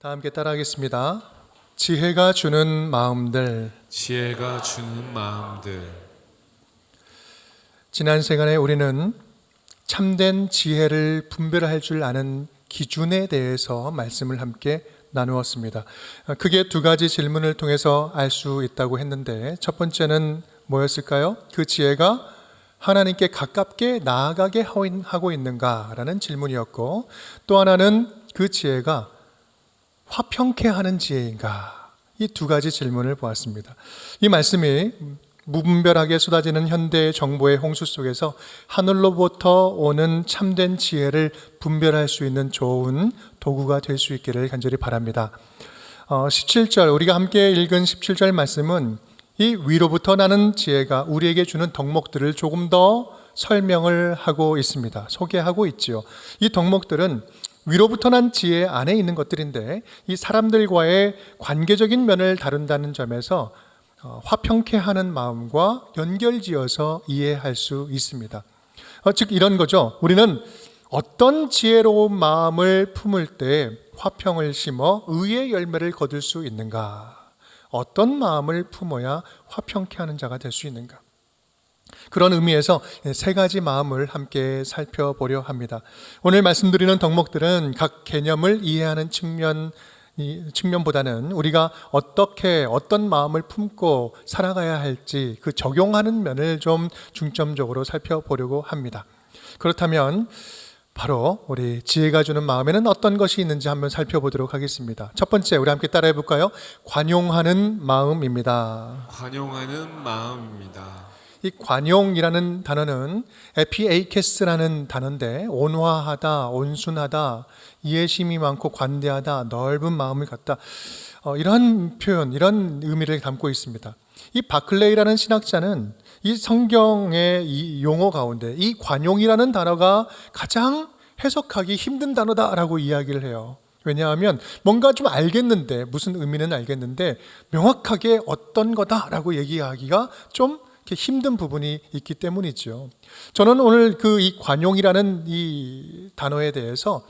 다 함께 따라하겠습니다. 지혜가 주는 마음들. 지혜가 주는 마음들. 지난 시간에 우리는 참된 지혜를 분별할 줄 아는 기준에 대해서 말씀을 함께 나누었습니다. 크게 두 가지 질문을 통해서 알 수 있다고 했는데, 첫 번째는 뭐였을까요? 그 지혜가 하나님께 가깝게 나아가게 하고 있는가라는 질문이었고, 또 하나는 그 지혜가 화평케 하는 지혜인가? 이 두 가지 질문을 보았습니다. 이 말씀이 무분별하게 쏟아지는 현대의 정보의 홍수 속에서 하늘로부터 오는 참된 지혜를 분별할 수 있는 좋은 도구가 될 수 있기를 간절히 바랍니다. 17절, 우리가 함께 읽은 17절 말씀은 이 위로부터 나는 지혜가 우리에게 주는 덕목들을 조금 더 설명을 하고 있습니다. 소개하고 있지요. 이 덕목들은 위로부터 난 지혜 안에 있는 것들인데, 이 사람들과의 관계적인 면을 다룬다는 점에서 화평케 하는 마음과 연결지어서 이해할 수 있습니다. 즉 이런 거죠. 우리는 어떤 지혜로운 마음을 품을 때 화평을 심어 의의 열매를 거둘 수 있는가? 어떤 마음을 품어야 화평케 하는 자가 될 수 있는가? 그런 의미에서 세 가지 마음을 함께 살펴보려 합니다. 오늘 말씀드리는 덕목들은 각 개념을 이해하는 측면보다는 우리가 어떻게 어떤 마음을 품고 살아가야 할지 그 적용하는 면을 좀 중점적으로 살펴보려고 합니다. 그렇다면 바로 우리 지혜가 주는 마음에는 어떤 것이 있는지 한번 살펴보도록 하겠습니다. 첫 번째, 우리 함께 따라해 볼까요? 관용하는 마음입니다. 관용하는 마음입니다. 이 관용이라는 단어는 에피에이케스라는 단어인데, 온화하다, 온순하다, 이해심이 많고 관대하다, 넓은 마음을 갖다, 이런 표현, 이런 의미를 담고 있습니다. 이 바클레이라는 신학자는 이 성경의 이 용어 가운데 이 관용이라는 단어가 가장 해석하기 힘든 단어다라고 이야기를 해요. 왜냐하면 뭔가 좀 알겠는데, 무슨 의미는 알겠는데 명확하게 어떤 거다라고 얘기하기가 좀 힘든 부분이 있기 때문이죠. 저는 오늘 이 관용이라는 이 단어에 대해서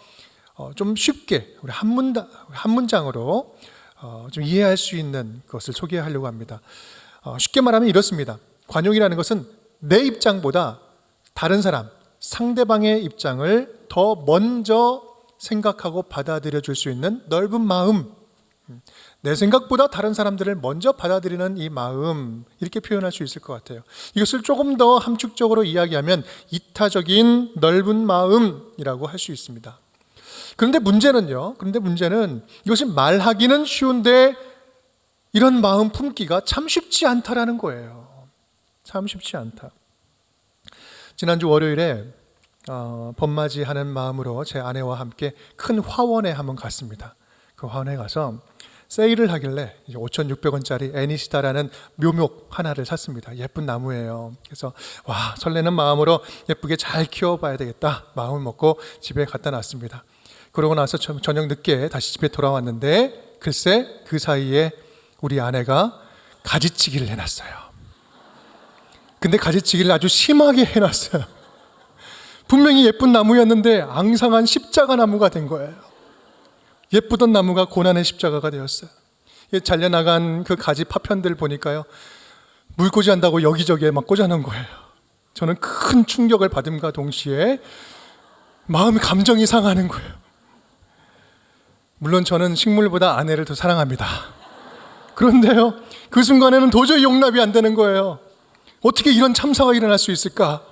좀 쉽게 우리 한 문장으로 좀 이해할 수 있는 것을 소개하려고 합니다. 쉽게 말하면 이렇습니다. 관용이라는 것은 내 입장보다 다른 사람, 상대방의 입장을 더 먼저 생각하고 받아들여 줄 수 있는 넓은 마음, 내 생각보다 다른 사람들을 먼저 받아들이는 이 마음, 이렇게 표현할 수 있을 것 같아요. 이것을 조금 더 함축적으로 이야기하면 이타적인 넓은 마음이라고 할 수 있습니다. 그런데 문제는 이것이 말하기는 쉬운데 이런 마음 품기가 참 쉽지 않다라는 거예요. 참 쉽지 않다. 지난주 월요일에 봄맞이하는 마음으로 제 아내와 함께 큰 화원에 한번 갔습니다. 그 화원에 가서 세일을 하길래 5,600원짜리 애니시다라는 묘목 하나를 샀습니다. 예쁜 나무예요. 그래서 설레는 마음으로 예쁘게 잘 키워봐야 되겠다 마음을 먹고 집에 갖다 놨습니다. 그러고 나서 저녁 늦게 다시 집에 돌아왔는데, 글쎄 그 사이에 우리 아내가 가지치기를 해놨어요. 근데 가지치기를 아주 심하게 해놨어요. 분명히 예쁜 나무였는데 앙상한 십자가 나무가 된 거예요. 예쁘던 나무가 고난의 십자가가 되었어요. 잘려나간 그 가지 파편들 보니까요, 물꽂이 한다고 여기저기에 막 꽂아놓은 거예요. 저는 큰 충격을 받음과 동시에 마음이 감정이 상하는 거예요. 물론 저는 식물보다 아내를 더 사랑합니다. 그런데요, 그 순간에는 도저히 용납이 안 되는 거예요. 어떻게 이런 참사가 일어날 수 있을까?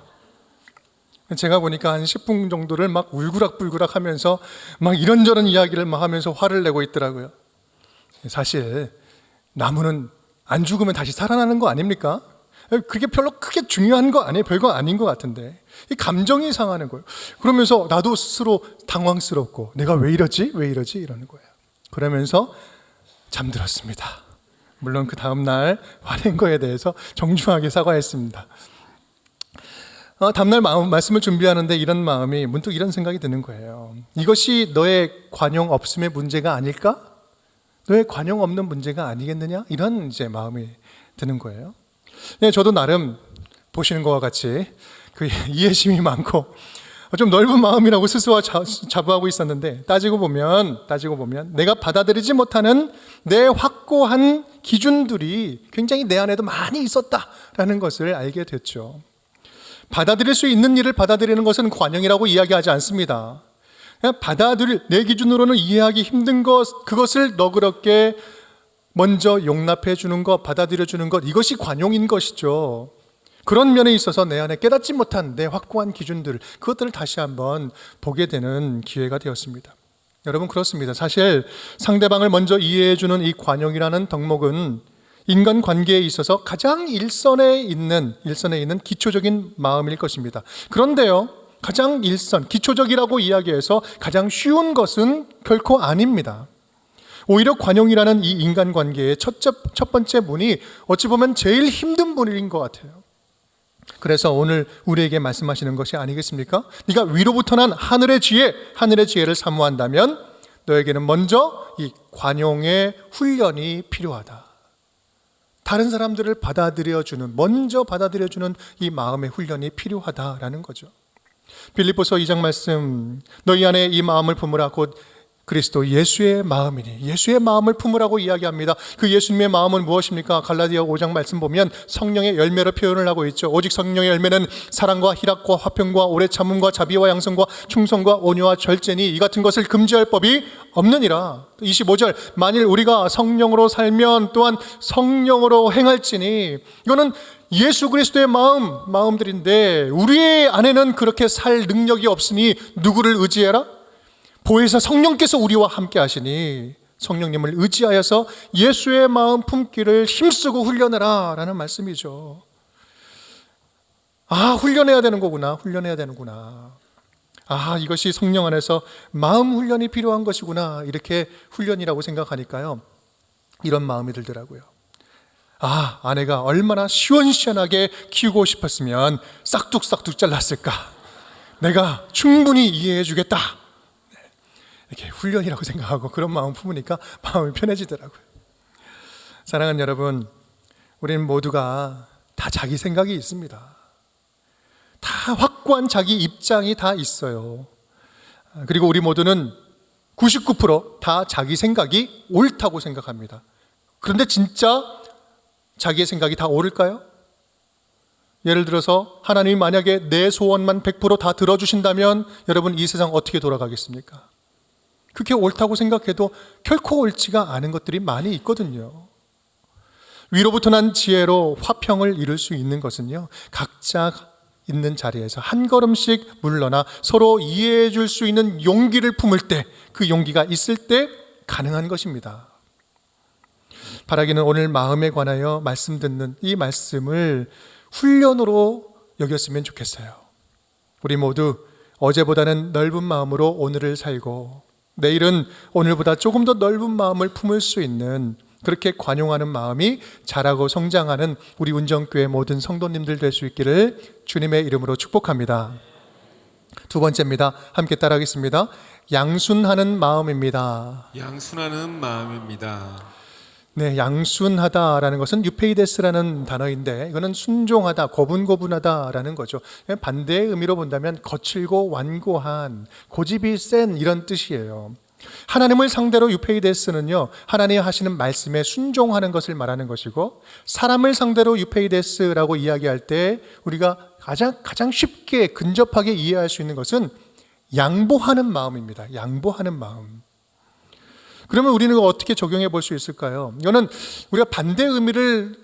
제가 보니까 한 10분 정도를 막 울그락불그락 하면서 막 이런저런 이야기를 막 하면서 화를 내고 있더라고요. 사실 나무는 안 죽으면 다시 살아나는 거 아닙니까? 그게 별로 크게 중요한 거 아니에요. 별거 아닌 것 같은데 이 감정이 상하는 거예요. 그러면서 나도 스스로 당황스럽고 내가 왜 이러지 이러는 거예요. 그러면서 잠들었습니다. 물론 그 다음날 화낸 거에 대해서 정중하게 사과했습니다. 다음날 말씀을 준비하는데 이런 마음이 문득 이런 생각이 드는 거예요. 이것이 너의 관용 없음의 문제가 아닐까? 너의 관용 없는 문제가 아니겠느냐? 이런 이제 마음이 드는 거예요. 저도 나름 보시는 것과 같이 그 이해심이 많고 좀 넓은 마음이라고 스스로 자부하고 있었는데 따지고 보면 내가 받아들이지 못하는 내 확고한 기준들이 굉장히 내 안에도 많이 있었다라는 것을 알게 됐죠. 받아들일 수 있는 일을 받아들이는 것은 관용이라고 이야기하지 않습니다. 그냥 내 기준으로는 이해하기 힘든 그것을 너그럽게 먼저 용납해 주는 것, 받아들여 주는 것, 이것이 관용인 것이죠. 그런 면에 있어서 내 안에 깨닫지 못한 내 확고한 기준들, 그것들을 다시 한번 보게 되는 기회가 되었습니다. 여러분, 그렇습니다. 사실 상대방을 먼저 이해해 주는 이 관용이라는 덕목은 인간 관계에 있어서 가장 일선에 있는 기초적인 마음일 것입니다. 그런데요, 가장 기초적이라고 이야기해서 가장 쉬운 것은 결코 아닙니다. 오히려 관용이라는 이 인간관계의 첫 번째 문이 어찌 보면 제일 힘든 문인 것 같아요. 그래서 오늘 우리에게 말씀하시는 것이 아니겠습니까? 네가 위로부터 난 하늘의 지혜를 사모한다면 너에게는 먼저 이 관용의 훈련이 필요하다. 다른 사람들을 먼저 받아들여주는 이 마음의 훈련이 필요하다라는 거죠. 빌립보서 2장 말씀, 너희 안에 이 마음을 품으라 곧 그리스도 예수의 마음이니, 예수의 마음을 품으라고 이야기합니다. 그 예수님의 마음은 무엇입니까? 갈라디아 5장 말씀 보면 성령의 열매로 표현을 하고 있죠. 오직 성령의 열매는 사랑과 희락과 화평과 오래 참음과 자비와 양성과 충성과 온유와 절제니 이 같은 것을 금지할 법이 없느니라. 25절, 만일 우리가 성령으로 살면 또한 성령으로 행할지니, 이거는 예수 그리스도의 마음들인데 우리의 안에는 그렇게 살 능력이 없으니 누구를 의지해라? 보혜사 성령께서 우리와 함께 하시니 성령님을 의지하여서 예수의 마음 품기를 힘쓰고 훈련해라 라는 말씀이죠. 훈련해야 되는 거구나. 이것이 성령 안에서 마음 훈련이 필요한 것이구나. 이렇게 훈련이라고 생각하니까요, 이런 마음이 들더라고요. 아내가 얼마나 시원시원하게 키우고 싶었으면 싹둑싹둑 잘랐을까. 내가 충분히 이해해 주겠다. 이렇게 훈련이라고 생각하고 그런 마음 품으니까 마음이 편해지더라고요. 사랑하는 여러분, 우리는 모두가 다 자기 생각이 있습니다. 다 확고한 자기 입장이 다 있어요. 그리고 우리 모두는 99% 자기 생각이 옳다고 생각합니다. 그런데 진짜 자기의 생각이 다 옳을까요? 예를 들어서 하나님이 만약에 내 소원만 100% 들어주신다면 여러분, 이 세상 어떻게 돌아가겠습니까? 그게 옳다고 생각해도 결코 옳지가 않은 것들이 많이 있거든요. 위로부터 난 지혜로 화평을 이룰 수 있는 것은요, 각자 있는 자리에서 한 걸음씩 물러나 서로 이해해 줄 수 있는 용기를 품을 때, 그 용기가 있을 때 가능한 것입니다. 바라기는 오늘 마음에 관하여 말씀 듣는 이 말씀을 훈련으로 여겼으면 좋겠어요. 우리 모두 어제보다는 넓은 마음으로 오늘을 살고 내일은 오늘보다 조금 더 넓은 마음을 품을 수 있는, 그렇게 관용하는 마음이 자라고 성장하는 우리 운정교회 모든 성도님들 될 수 있기를 주님의 이름으로 축복합니다. 두 번째입니다. 함께 따라하겠습니다. 양순하는 마음입니다. 양순하는 마음입니다. 네, 양순하다라는 것은 유페이데스라는 단어인데, 이거는 순종하다, 고분고분하다라는 거죠. 반대의 의미로 본다면 거칠고 완고한, 고집이 센, 이런 뜻이에요. 하나님을 상대로 유페이데스는요, 하나님이 하시는 말씀에 순종하는 것을 말하는 것이고, 사람을 상대로 유페이데스라고 이야기할 때 우리가 가장 쉽게 근접하게 이해할 수 있는 것은 양보하는 마음입니다. 양보하는 마음. 그러면 우리는 어떻게 적용해 볼 수 있을까요? 이거는 우리가 반대 의미를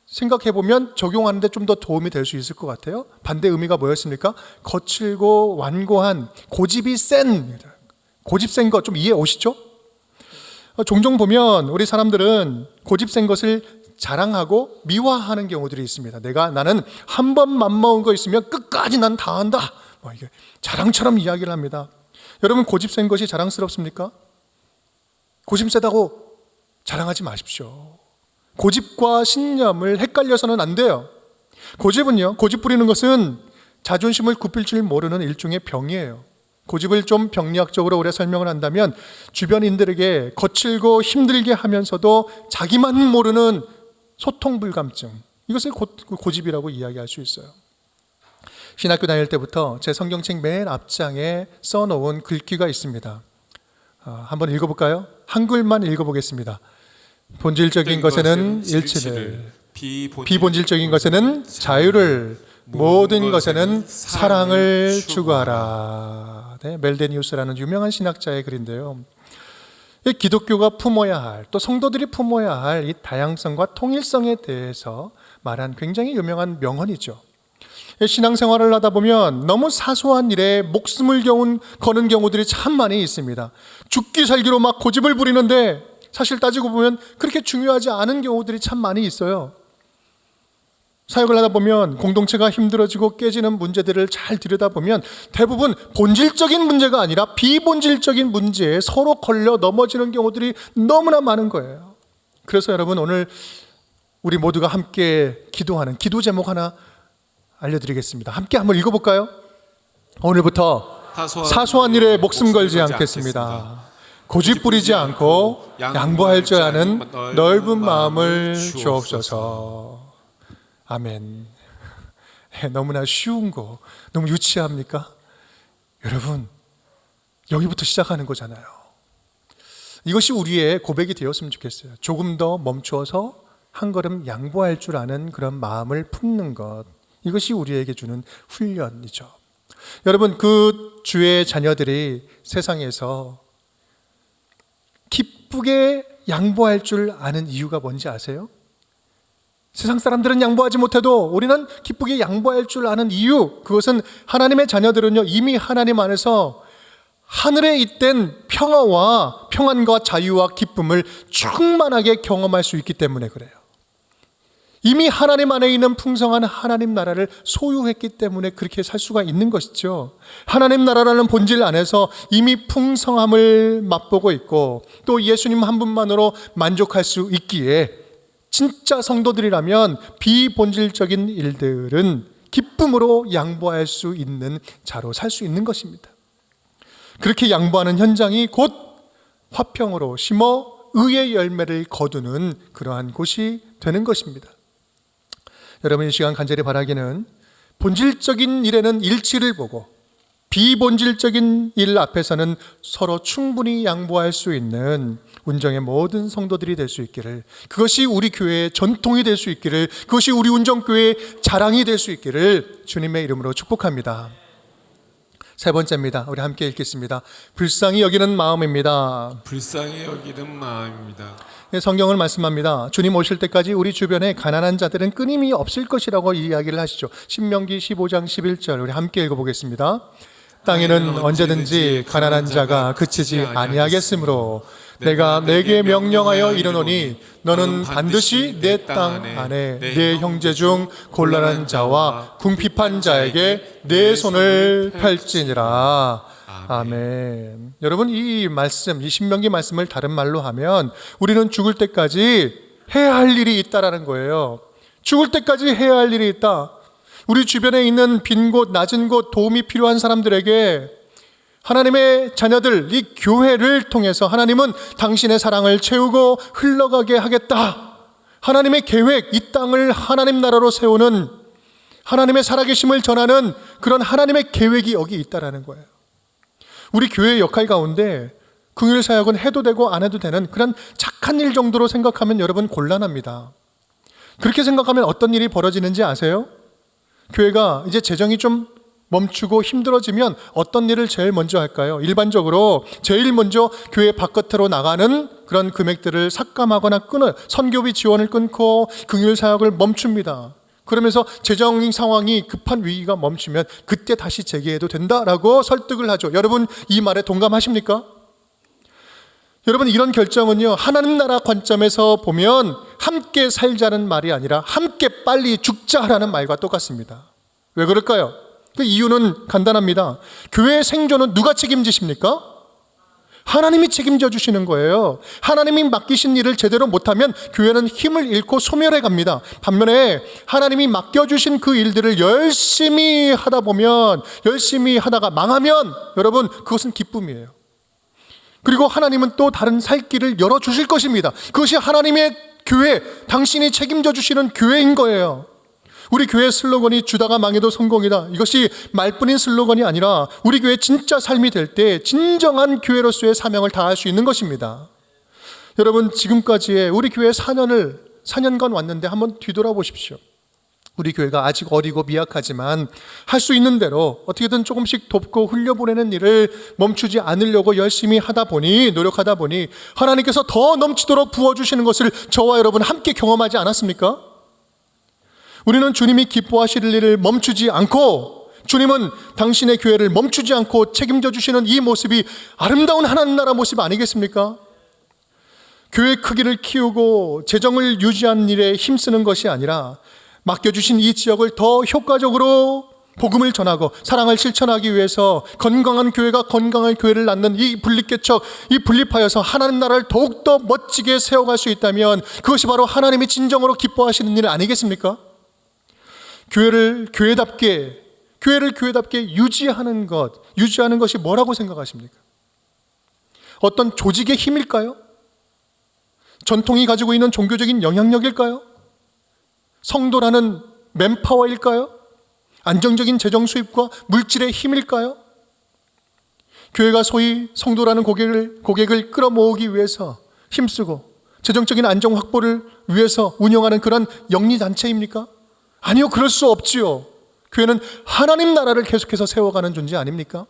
생각해 보면 적용하는데 좀 더 도움이 될 수 있을 것 같아요. 반대 의미가 뭐였습니까? 거칠고 완고한, 고집이 센, 고집 센 것 좀 이해 오시죠? 종종 보면 우리 사람들은 고집 센 것을 자랑하고 미화하는 경우들이 있습니다. 나는 한 번 맘먹은 거 있으면 끝까지 난 다 한다. 이게 자랑처럼 이야기를 합니다. 여러분, 고집 센 것이 자랑스럽습니까? 고집 세다고 자랑하지 마십시오. 고집과 신념을 헷갈려서는 안 돼요. 고집 부리는 것은 자존심을 굽힐 줄 모르는 일종의 병이에요. 고집을 좀 병리학적으로 우리가 설명을 한다면 주변인들에게 거칠고 힘들게 하면서도 자기만 모르는 소통 불감증, 이것을 고집이라고 이야기할 수 있어요. 신학교 다닐 때부터 제 성경책 맨 앞장에 써놓은 글귀가 있습니다. 한번 읽어볼까요? 한글만 읽어보겠습니다. 본질적인 것에는 일치를, 비본질적인 것에는 자유를, 모든 것에는 사랑을 추구하라. 네, 멜데니우스라는 유명한 신학자의 글인데요. 기독교가 품어야 할, 또 성도들이 품어야 할 이 다양성과 통일성에 대해서 말한 굉장히 유명한 명언이죠. 신앙생활을 하다 보면 너무 사소한 일에 목숨을 거는 경우들이 참 많이 있습니다. 죽기 살기로 막 고집을 부리는데 사실 따지고 보면 그렇게 중요하지 않은 경우들이 참 많이 있어요. 사역을 하다 보면 공동체가 힘들어지고 깨지는 문제들을 잘 들여다보면 대부분 본질적인 문제가 아니라 비본질적인 문제에 서로 걸려 넘어지는 경우들이 너무나 많은 거예요. 그래서 여러분, 오늘 우리 모두가 함께 기도하는 기도 제목 하나 알려드리겠습니다. 함께 한번 읽어볼까요? 오늘부터 사소한 일에 목숨 걸지 않겠습니다. 고집 부리지 않고 양보할 줄 아는 넓은 마음을 주옵소서. 아멘. 너무나 쉬운 거, 너무 유치합니까? 여러분, 여기부터 시작하는 거잖아요. 이것이 우리의 고백이 되었으면 좋겠어요. 조금 더 멈추어서 한 걸음 양보할 줄 아는 그런 마음을 품는 것, 이것이 우리에게 주는 훈련이죠. 여러분, 그 주의 자녀들이 세상에서 기쁘게 양보할 줄 아는 이유가 뭔지 아세요? 세상 사람들은 양보하지 못해도 우리는 기쁘게 양보할 줄 아는 이유, 그것은 하나님의 자녀들은요, 이미 하나님 안에서 하늘에 잇된 평화와 평안과 자유와 기쁨을 충만하게 경험할 수 있기 때문에 그래요. 이미 하나님 안에 있는 풍성한 하나님 나라를 소유했기 때문에 그렇게 살 수가 있는 것이죠. 하나님 나라라는 본질 안에서 이미 풍성함을 맛보고 있고 또 예수님 한 분만으로 만족할 수 있기에 진짜 성도들이라면 비본질적인 일들은 기쁨으로 양보할 수 있는 자로 살 수 있는 것입니다. 그렇게 양보하는 현장이 곧 화평으로 심어 의의 열매를 거두는 그러한 곳이 되는 것입니다. 여러분, 이 시간 간절히 바라기는 본질적인 일에는 일치를 보고 비본질적인 일 앞에서는 서로 충분히 양보할 수 있는 운정의 모든 성도들이 될 수 있기를, 그것이 우리 교회의 전통이 될 수 있기를, 그것이 우리 운정교회의 자랑이 될 수 있기를 주님의 이름으로 축복합니다. 세 번째입니다. 우리 함께 읽겠습니다. 불쌍히 여기는 마음입니다. 불쌍히 여기는 마음입니다. 성경을 말씀합니다. 주님 오실 때까지 우리 주변에 가난한 자들은 끊임이 없을 것이라고 이야기를 하시죠. 신명기 15장 11절 우리 함께 읽어보겠습니다. 땅에는 언제든지 가난한 자가 그치지 아니하겠으므로 내가 내게 명령하여 이르노니 너는 반드시 내 땅 안에 내 형제 중 곤란한 자와 궁핍한 자에게 내 손을 펼지니라. 아멘. 여러분, 이 말씀, 이 신명기 말씀을 다른 말로 하면 우리는 죽을 때까지 해야 할 일이 있다라는 거예요. 죽을 때까지 해야 할 일이 있다. 우리 주변에 있는 빈 곳, 낮은 곳, 도움이 필요한 사람들에게 하나님의 자녀들, 이 교회를 통해서 하나님은 당신의 사랑을 채우고 흘러가게 하겠다. 하나님의 계획, 이 땅을 하나님 나라로 세우는 하나님의 살아계심을 전하는 그런 하나님의 계획이 여기 있다라는 거예요. 우리 교회의 역할 가운데 긍휼 사역은 해도 되고 안 해도 되는 그런 착한 일 정도로 생각하면 여러분 곤란합니다. 그렇게 생각하면 어떤 일이 벌어지는지 아세요? 교회가 이제 재정이 좀 멈추고 힘들어지면 어떤 일을 제일 먼저 할까요? 일반적으로 제일 먼저 교회 바깥으로 나가는 그런 금액들을 삭감하거나 끊어요. 선교비 지원을 끊고 긍휼 사역을 멈춥니다. 그러면서 재정 상황이 급한 위기가 멈추면 그때 다시 재개해도 된다라고 설득을 하죠. 여러분, 이 말에 동감하십니까? 여러분, 이런 결정은요, 하나님 나라 관점에서 보면 함께 살자는 말이 아니라 함께 빨리 죽자라는 말과 똑같습니다. 왜 그럴까요? 그 이유는 간단합니다. 교회의 생존은 누가 책임지십니까? 하나님이 책임져 주시는 거예요. 하나님이 맡기신 일을 제대로 못하면 교회는 힘을 잃고 소멸해 갑니다. 반면에 하나님이 맡겨주신 그 일들을 열심히 하다 보면, 열심히 하다가 망하면 여러분, 그것은 기쁨이에요. 그리고 하나님은 또 다른 살 길을 열어주실 것입니다. 그것이 하나님의 교회, 당신이 책임져 주시는 교회인 거예요. 우리 교회 슬로건이 주다가 망해도 성공이다. 이것이 말뿐인 슬로건이 아니라 우리 교회 진짜 삶이 될 때 진정한 교회로서의 사명을 다할 수 있는 것입니다. 여러분, 지금까지의 우리 교회 4년간 왔는데 한번 뒤돌아보십시오. 우리 교회가 아직 어리고 미약하지만 할 수 있는 대로 어떻게든 조금씩 돕고 흘려보내는 일을 멈추지 않으려고 열심히 노력하다 보니 하나님께서 더 넘치도록 부어주시는 것을 저와 여러분 함께 경험하지 않았습니까? 우리는 주님이 기뻐하실 일을 멈추지 않고, 주님은 당신의 교회를 멈추지 않고 책임져 주시는 이 모습이 아름다운 하나님 나라 모습 아니겠습니까? 교회 크기를 키우고 재정을 유지하는 일에 힘쓰는 것이 아니라 맡겨주신 이 지역을 더 효과적으로 복음을 전하고 사랑을 실천하기 위해서 건강한 교회가 건강한 교회를 낳는 이 분립개척, 이 분립하여서 하나님 나라를 더욱더 멋지게 세워갈 수 있다면 그것이 바로 하나님이 진정으로 기뻐하시는 일 아니겠습니까? 교회를 교회답게 유지하는 것이 뭐라고 생각하십니까? 어떤 조직의 힘일까요? 전통이 가지고 있는 종교적인 영향력일까요? 성도라는 맨파워일까요? 안정적인 재정 수입과 물질의 힘일까요? 교회가 소위 성도라는 고객을 끌어모으기 위해서 힘쓰고 재정적인 안정 확보를 위해서 운영하는 그런 영리단체입니까? 아니요, 그럴 수 없지요. 교회는 하나님 나라를 계속해서 세워가는 존재 아닙니까?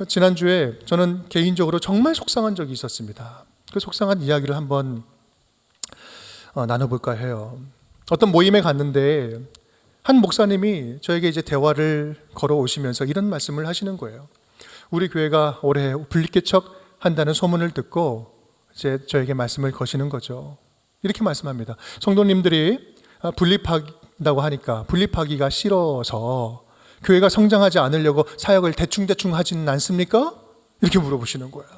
지난주에 저는 개인적으로 정말 속상한 적이 있었습니다. 그 속상한 이야기를 한번 나눠볼까 해요. 어떤 모임에 갔는데 한 목사님이 저에게 이제 대화를 걸어오시면서 이런 말씀을 하시는 거예요. 우리 교회가 올해 분립개척 한다는 소문을 듣고 이제 저에게 말씀을 거시는 거죠. 이렇게 말씀합니다. 성도님들이 분립한다고 하니까 분립하기가 싫어서 교회가 성장하지 않으려고 사역을 대충 하지는 않습니까? 이렇게 물어보시는 거예요.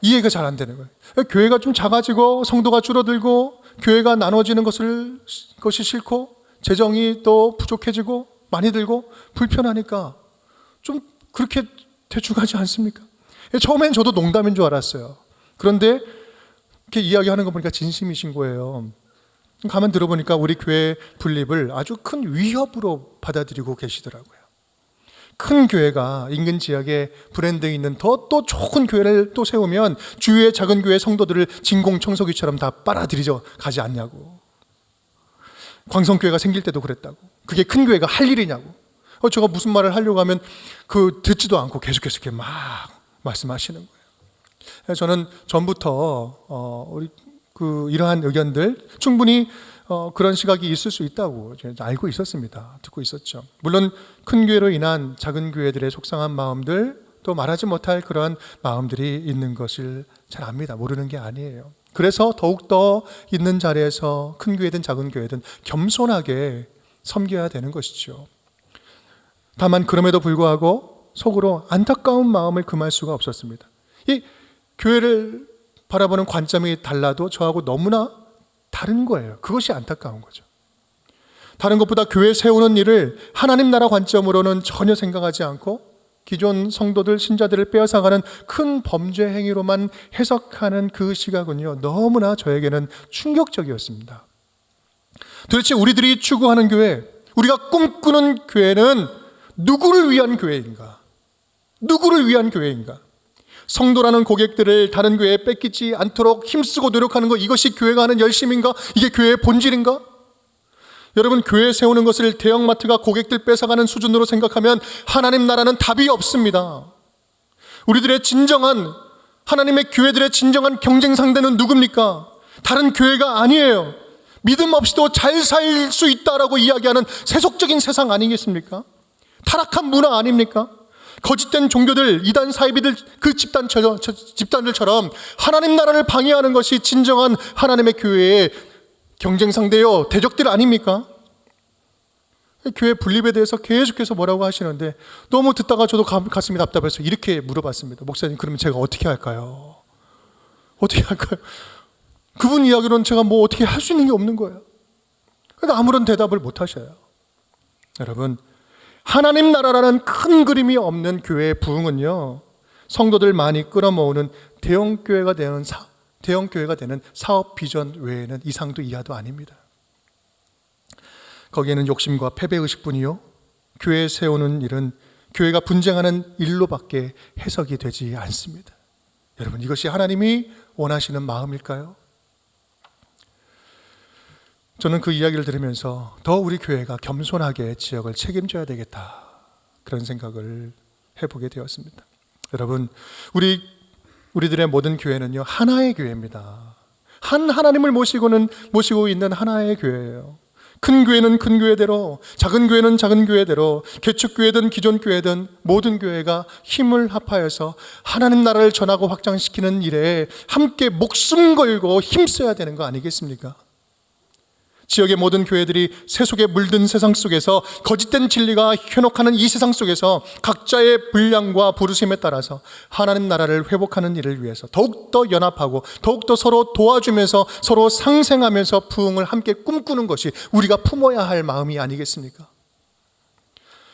이해가 잘 안 되는 거예요. 교회가 좀 작아지고 성도가 줄어들고 교회가 나눠지는 것이 싫고 재정이 또 부족해지고 많이 들고 불편하니까 좀 그렇게 대충 하지 않습니까? 처음엔 저도 농담인 줄 알았어요. 그런데 이렇게 이야기하는 거 보니까 진심이신 거예요. 가만 들어보니까 우리 교회 분립을 아주 큰 위협으로 받아들이고 계시더라고요. 큰 교회가 인근 지역에 브랜드 있는 더 또 좋은 교회를 또 세우면 주위의 작은 교회 성도들을 진공청소기처럼 다 빨아들이져 가지 않냐고. 광성교회가 생길 때도 그랬다고. 그게 큰 교회가 할 일이냐고. 제가 무슨 말을 하려고 하면 듣지도 않고 계속해서 이렇게 막 말씀하시는 거예요. 저는 전부터 이러한 의견들 충분히 그런 시각이 있을 수 있다고 알고 있었습니다. 듣고 있었죠. 물론 큰 교회로 인한 작은 교회들의 속상한 마음들, 또 말하지 못할 그러한 마음들이 있는 것을 잘 압니다. 모르는 게 아니에요. 그래서 더욱더 있는 자리에서 큰 교회든 작은 교회든 겸손하게 섬겨야 되는 것이죠. 다만 그럼에도 불구하고 속으로 안타까운 마음을 금할 수가 없었습니다. 이 교회를 바라보는 관점이 달라도 저하고 너무나 다른 거예요. 그것이 안타까운 거죠. 다른 것보다 교회 세우는 일을 하나님 나라 관점으로는 전혀 생각하지 않고 기존 성도들, 신자들을 빼앗아가는 큰 범죄 행위로만 해석하는 그 시각은요, 너무나 저에게는 충격적이었습니다. 도대체 우리들이 추구하는 교회, 우리가 꿈꾸는 교회는 누구를 위한 교회인가? 누구를 위한 교회인가? 성도라는 고객들을 다른 교회에 뺏기지 않도록 힘쓰고 노력하는 것, 이것이 교회가 하는 열심인가? 이게 교회의 본질인가? 여러분, 교회 세우는 것을 대형마트가 고객들 뺏어가는 수준으로 생각하면 하나님 나라는 답이 없습니다. 우리들의 진정한, 하나님의 교회들의 진정한 경쟁 상대는 누굽니까? 다른 교회가 아니에요. 믿음 없이도 잘 살 수 있다라고 이야기하는 세속적인 세상 아니겠습니까? 타락한 문화 아닙니까? 거짓된 종교들, 이단 사이비들 그 집단들처럼 하나님 나라를 방해하는 것이 진정한 하나님의 교회의 경쟁 상대요, 대적들 아닙니까? 교회 분립에 대해서 계속해서 뭐라고 하시는데 너무 듣다가 저도 가슴이 답답해서 이렇게 물어봤습니다. 목사님, 그러면 제가 어떻게 할까요? 어떻게 할까요? 그분 이야기로는 제가 뭐 어떻게 할 수 있는 게 없는 거예요. 그러니까 아무런 대답을 못 하셔요. 여러분, 하나님 나라라는 큰 그림이 없는 교회의 부흥은요, 성도들 많이 끌어모으는 대형 교회가 되는 대형 교회가 되는 사업 비전 외에는 이상도 이하도 아닙니다. 거기에는 욕심과 패배의식뿐이요, 교회 세우는 일은 교회가 분쟁하는 일로밖에 해석이 되지 않습니다. 여러분, 이것이 하나님이 원하시는 마음일까요? 저는 그 이야기를 들으면서 더 우리 교회가 겸손하게 지역을 책임져야 되겠다, 그런 생각을 해보게 되었습니다. 여러분, 우리들의 모든 교회는요, 하나의 교회입니다. 한 하나님을 모시고 있는 하나의 교회예요. 큰 교회는 큰 교회대로, 작은 교회는 작은 교회대로, 개척교회든 기존 교회든 모든 교회가 힘을 합하여서 하나님 나라를 전하고 확장시키는 일에 함께 목숨 걸고 힘써야 되는 거 아니겠습니까? 지역의 모든 교회들이 세속에 물든 세상 속에서, 거짓된 진리가 현혹하는 이 세상 속에서 각자의 분량과 부르심에 따라서 하나님 나라를 회복하는 일을 위해서 더욱더 연합하고 더욱더 서로 도와주면서 서로 상생하면서 부흥을 함께 꿈꾸는 것이 우리가 품어야 할 마음이 아니겠습니까?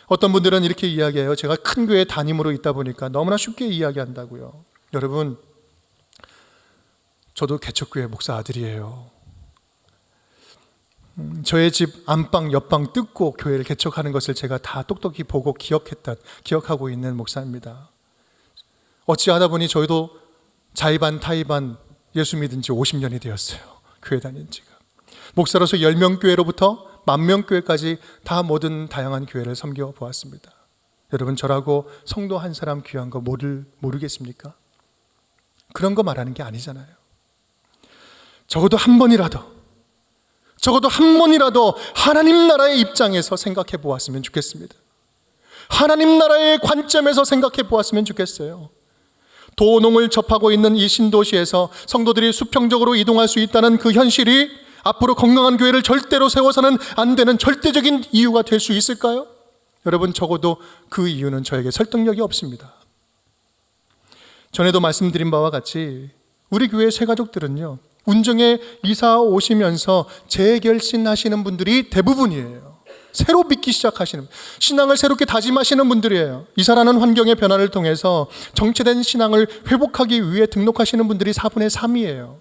어떤 분들은 이렇게 이야기해요. 제가 큰 교회 담임으로 있다 보니까 너무나 쉽게 이야기한다고요. 여러분, 저도 개척교회 목사 아들이에요. 저의 집 안방 옆방 뜯고 교회를 개척하는 것을 제가 다 똑똑히 보고 기억하고 있는 목사입니다. 어찌하다 보니 저희도 자의반 타의반 예수 믿은 지 50년이 되었어요. 교회 다닌 지가. 목사로서 10명 교회로부터 10,000명 교회까지 다 모든 다양한 교회를 섬겨 보았습니다. 여러분, 저라고 성도 한 사람 귀한 거 모르겠습니까? 그런 거 말하는 게 아니잖아요. 적어도 한 번이라도 하나님 나라의 입장에서 생각해 보았으면 좋겠습니다. 하나님 나라의 관점에서 생각해 보았으면 좋겠어요. 도농을 접하고 있는 이 신도시에서 성도들이 수평적으로 이동할 수 있다는 그 현실이 앞으로 건강한 교회를 절대로 세워서는 안 되는 절대적인 이유가 될 수 있을까요? 여러분, 적어도 그 이유는 저에게 설득력이 없습니다. 전에도 말씀드린 바와 같이 우리 교회 새가족들은요, 운정에 이사 오시면서 재결신하시는 분들이 대부분이에요. 새로 믿기 시작하시는, 신앙을 새롭게 다짐하시는 분들이에요. 이사라는 환경의 변화를 통해서 정체된 신앙을 회복하기 위해 등록하시는 분들이 4분의 3이에요.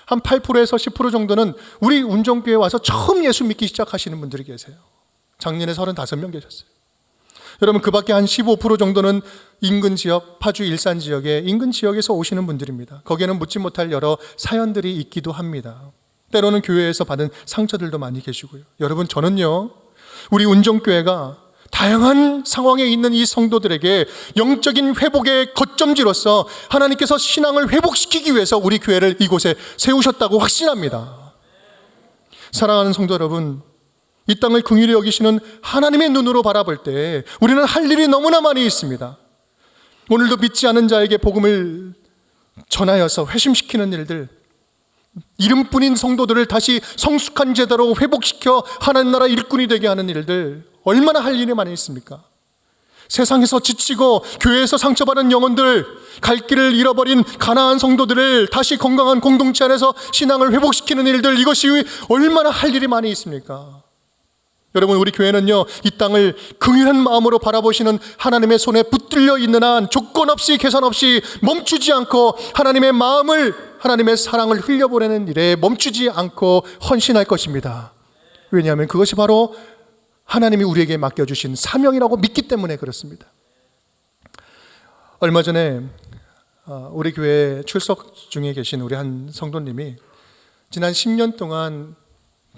한 8%에서 10% 정도는 우리 운정교회에 와서 처음 예수 믿기 시작하시는 분들이 계세요. 작년에 35명 계셨어요. 여러분, 그 밖에 한 15% 정도는 인근 지역, 파주 일산 지역의 인근 지역에서 오시는 분들입니다. 거기에는 묻지 못할 여러 사연들이 있기도 합니다. 때로는 교회에서 받은 상처들도 많이 계시고요. 여러분, 저는요, 우리 운정교회가 다양한 상황에 있는 이 성도들에게 영적인 회복의 거점지로서 하나님께서 신앙을 회복시키기 위해서 우리 교회를 이곳에 세우셨다고 확신합니다. 사랑하는 성도 여러분, 이 땅을 긍휼히 여기시는 하나님의 눈으로 바라볼 때 우리는 할 일이 너무나 많이 있습니다. 오늘도 믿지 않은 자에게 복음을 전하여서 회심시키는 일들, 이름뿐인 성도들을 다시 성숙한 제대로 회복시켜 하나님 나라 일꾼이 되게 하는 일들, 얼마나 할 일이 많이 있습니까? 세상에서 지치고 교회에서 상처받은 영혼들, 갈 길을 잃어버린 가나안 성도들을 다시 건강한 공동체 안에서 신앙을 회복시키는 일들, 이것이 얼마나 할 일이 많이 있습니까? 여러분, 우리 교회는요, 이 땅을 긍휼한 마음으로 바라보시는 하나님의 손에 붙들려 있는 한 조건 없이 계산 없이 멈추지 않고 하나님의 마음을, 하나님의 사랑을 흘려보내는 일에 멈추지 않고 헌신할 것입니다. 왜냐하면 그것이 바로 하나님이 우리에게 맡겨주신 사명이라고 믿기 때문에 그렇습니다. 얼마 전에 우리 교회 출석 중에 계신 우리 한 성도님이 지난 10년 동안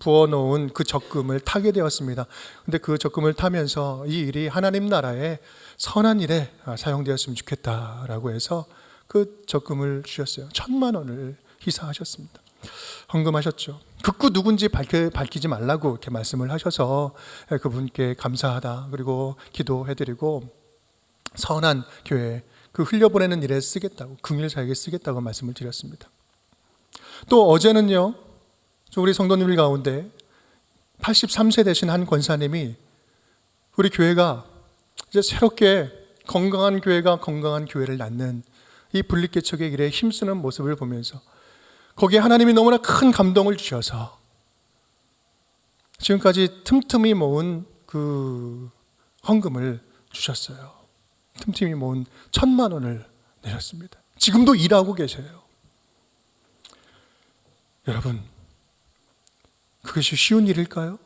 부어놓은 그 적금을 타게 되었습니다. 근데 그 적금을 타면서 이 일이 하나님 나라의 선한 일에 사용되었으면 좋겠다라고 해서 그 적금을 주셨어요. 1,000만 원을 희사하셨습니다. 헌금하셨죠. 극구 누군지 밝히지 말라고 이렇게 말씀을 하셔서 그분께 감사하다, 그리고 기도해드리고 선한 교회, 그 흘려보내는 일에 쓰겠다고, 긍휼사에게 쓰겠다고 말씀을 드렸습니다. 또 어제는요, 우리 성도님들 가운데 83세 되신 한 권사님이 우리 교회가 이제 새롭게 건강한 교회가 건강한 교회를 낳는 이 분립개척의 일에 힘쓰는 모습을 보면서 거기에 하나님이 너무나 큰 감동을 주셔서 지금까지 틈틈이 모은 그 헌금을 주셨어요. 틈틈이 모은 1,000만 원을 내셨습니다. 지금도 일하고 계셔요. 여러분, 그것이 쉬운 일일까요?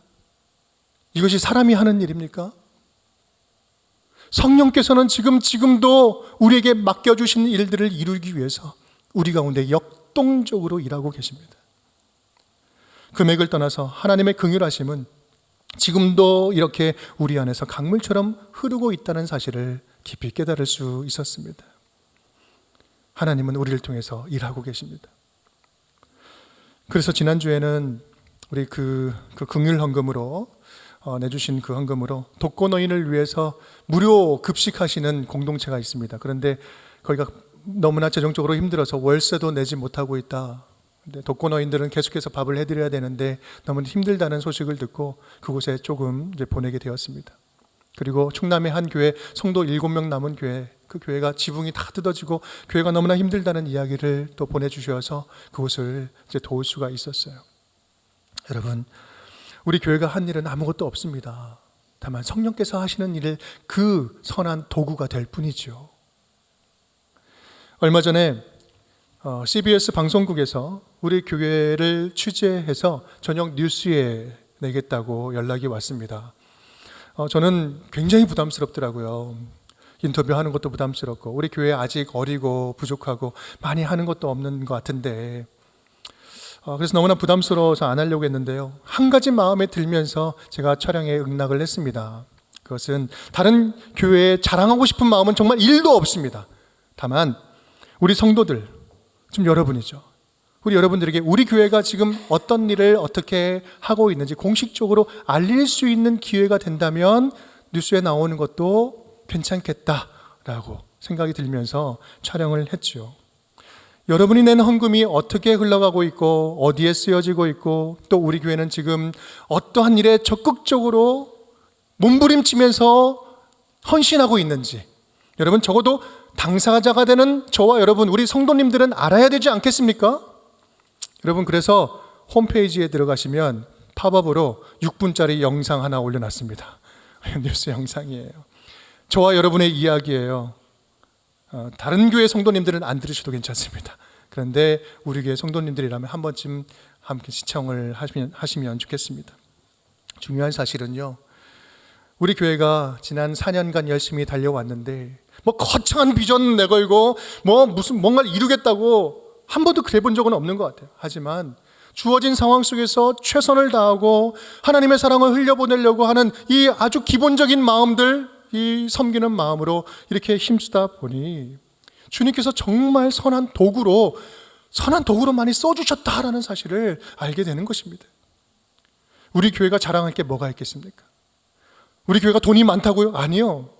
이것이 사람이 하는 일입니까? 성령께서는 지금도 우리에게 맡겨주신 일들을 이루기 위해서 우리 가운데 역동적으로 일하고 계십니다. 금액을 떠나서 하나님의 긍휼하심은 지금도 이렇게 우리 안에서 강물처럼 흐르고 있다는 사실을 깊이 깨달을 수 있었습니다. 하나님은 우리를 통해서 일하고 계십니다. 그래서 지난주에는 우리 그 긍휼 헌금으로 내주신 그 헌금으로 독거노인을 위해서 무료 급식하시는 공동체가 있습니다. 그런데 거기가 너무나 재정적으로 힘들어서 월세도 내지 못하고 있다. 근데 독거노인들은 계속해서 밥을 해드려야 되는데 너무 힘들다는 소식을 듣고 그곳에 조금 이제 보내게 되었습니다. 그리고 충남의 한 교회 성도 7명 남은 교회, 그 교회가 지붕이 다 뜯어지고 교회가 너무나 힘들다는 이야기를 또 보내주셔서 그곳을 이제 도울 수가 있었어요. 여러분, 우리 교회가 한 일은 아무것도 없습니다. 다만 성령께서 하시는 일을 그 선한 도구가 될 뿐이죠. 얼마 전에 CBS 방송국에서 우리 교회를 취재해서 저녁 뉴스에 내겠다고 연락이 왔습니다. 저는 굉장히 부담스럽더라고요. 인터뷰하는 것도 부담스럽고 우리 교회 아직 어리고 부족하고 많이 하는 것도 없는 것 같은데 그래서 너무나 부담스러워서 안 하려고 했는데요. 한 가지 마음에 들면서 제가 촬영에 응낙을 했습니다. 그것은 다른 교회에 자랑하고 싶은 마음은 정말 1도 없습니다. 다만 우리 성도들, 좀 여러분이죠. 우리 여러분들에게 우리 교회가 지금 어떤 일을 어떻게 하고 있는지 공식적으로 알릴 수 있는 기회가 된다면 뉴스에 나오는 것도 괜찮겠다라고 생각이 들면서 촬영을 했죠. 여러분이 낸 헌금이 어떻게 흘러가고 있고 어디에 쓰여지고 있고 또 우리 교회는 지금 어떠한 일에 적극적으로 몸부림치면서 헌신하고 있는지 여러분 적어도 당사자가 되는 저와 여러분 우리 성도님들은 알아야 되지 않겠습니까? 여러분 그래서 홈페이지에 들어가시면 팝업으로 6분짜리 영상 하나 올려놨습니다. 뉴스 영상이에요. 저와 여러분의 이야기예요. 다른 교회 성도님들은 안 들으셔도 괜찮습니다. 그런데 우리 교회 성도님들이라면 한 번쯤 함께 시청을 하시면 좋겠습니다. 중요한 사실은요, 우리 교회가 지난 4년간 열심히 달려왔는데 거창한 비전 내걸고 뭔가를 이루겠다고 한 번도 그래 본 적은 없는 것 같아요. 하지만 주어진 상황 속에서 최선을 다하고 하나님의 사랑을 흘려보내려고 하는 이 아주 기본적인 마음들, 이 섬기는 마음으로 이렇게 힘쓰다 보니 주님께서 정말 선한 도구로 많이 써주셨다라는 사실을 알게 되는 것입니다. 우리 교회가 자랑할 게 뭐가 있겠습니까? 우리 교회가 돈이 많다고요? 아니요.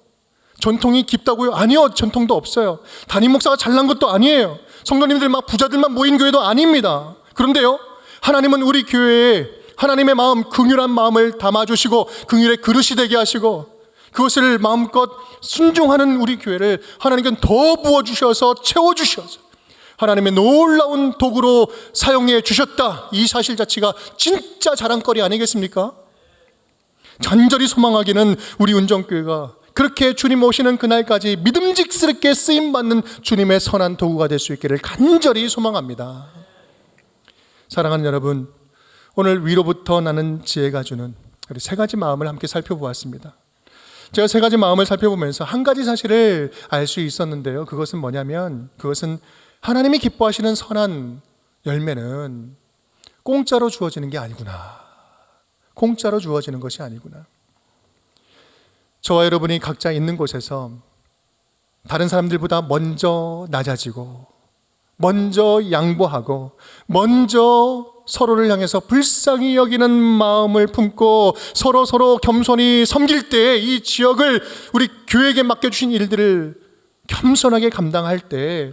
전통이 깊다고요? 아니요. 전통도 없어요. 담임 목사가 잘난 것도 아니에요. 성도님들 부자들만 모인 교회도 아닙니다. 그런데요, 하나님은 우리 교회에 하나님의 마음, 긍휼한 마음을 담아주시고 긍휼의 그릇이 되게 하시고 그것을 마음껏 순종하는 우리 교회를 하나님께는 더 부어주셔서 채워주셔서 하나님의 놀라운 도구로 사용해 주셨다. 이 사실 자체가 진짜 자랑거리 아니겠습니까? 간절히 소망하기는 우리 운정교회가 그렇게 주님 오시는 그날까지 믿음직스럽게 쓰임받는 주님의 선한 도구가 될 수 있기를 간절히 소망합니다. 사랑하는 여러분, 오늘 위로부터 나는 지혜가 주는 우리 세 가지 마음을 함께 살펴보았습니다. 제가 세 가지 마음을 살펴보면서 한 가지 사실을 알 수 있었는데요. 그것은 뭐냐면 그것은 하나님이 기뻐하시는 선한 열매는 공짜로 주어지는 게 아니구나. 공짜로 주어지는 것이 아니구나. 저와 여러분이 각자 있는 곳에서 다른 사람들보다 먼저 낮아지고 먼저 양보하고 먼저 서로를 향해서 불쌍히 여기는 마음을 품고 서로 겸손히 섬길 때 이 지역을 우리 교회에게 맡겨주신 일들을 겸손하게 감당할 때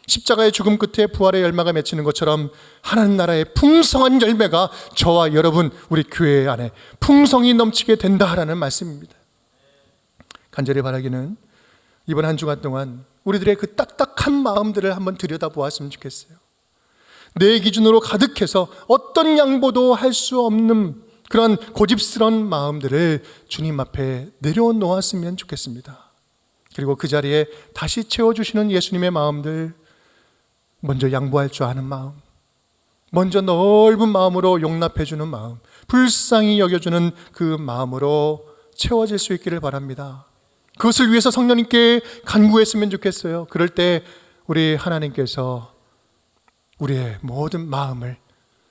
십자가의 죽음 끝에 부활의 열매가 맺히는 것처럼 하나님 나라의 풍성한 열매가 저와 여러분 우리 교회 안에 풍성히 넘치게 된다라는 말씀입니다. 간절히 바라기는 이번 한 주간 동안 우리들의 그 딱딱한 마음들을 한번 들여다보았으면 좋겠어요. 내 기준으로 가득해서 어떤 양보도 할 수 없는 그런 고집스러운 마음들을 주님 앞에 내려놓았으면 좋겠습니다. 그리고 그 자리에 다시 채워주시는 예수님의 마음들, 먼저 양보할 줄 아는 마음, 먼저 넓은 마음으로 용납해 주는 마음, 불쌍히 여겨주는 그 마음으로 채워질 수 있기를 바랍니다. 그것을 위해서 성령님께 간구했으면 좋겠어요. 그럴 때 우리 하나님께서 우리의 모든 마음을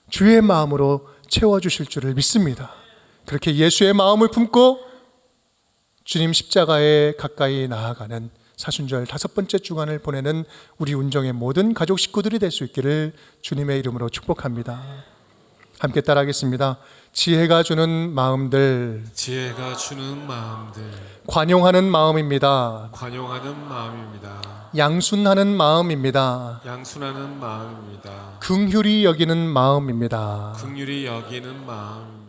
주의 마음으로 채워주실 줄을 믿습니다. 그렇게 예수의 마음을 품고 주님 십자가에 가까이 나아가는 사순절 5번째 주간을 보내는 우리 운정의 모든 가족 식구들이 될 수 있기를 주님의 이름으로 축복합니다. 함께 따라하겠습니다. 지혜가 주는 마음들, 지혜가 주는 마음들, 관용하는 마음입니다. 관용하는 마음입니다. 양순하는 마음입니다. 양순하는 마음입니다. 긍휼히 여기는 마음입니다. 긍휼히 여기는 마음입니다.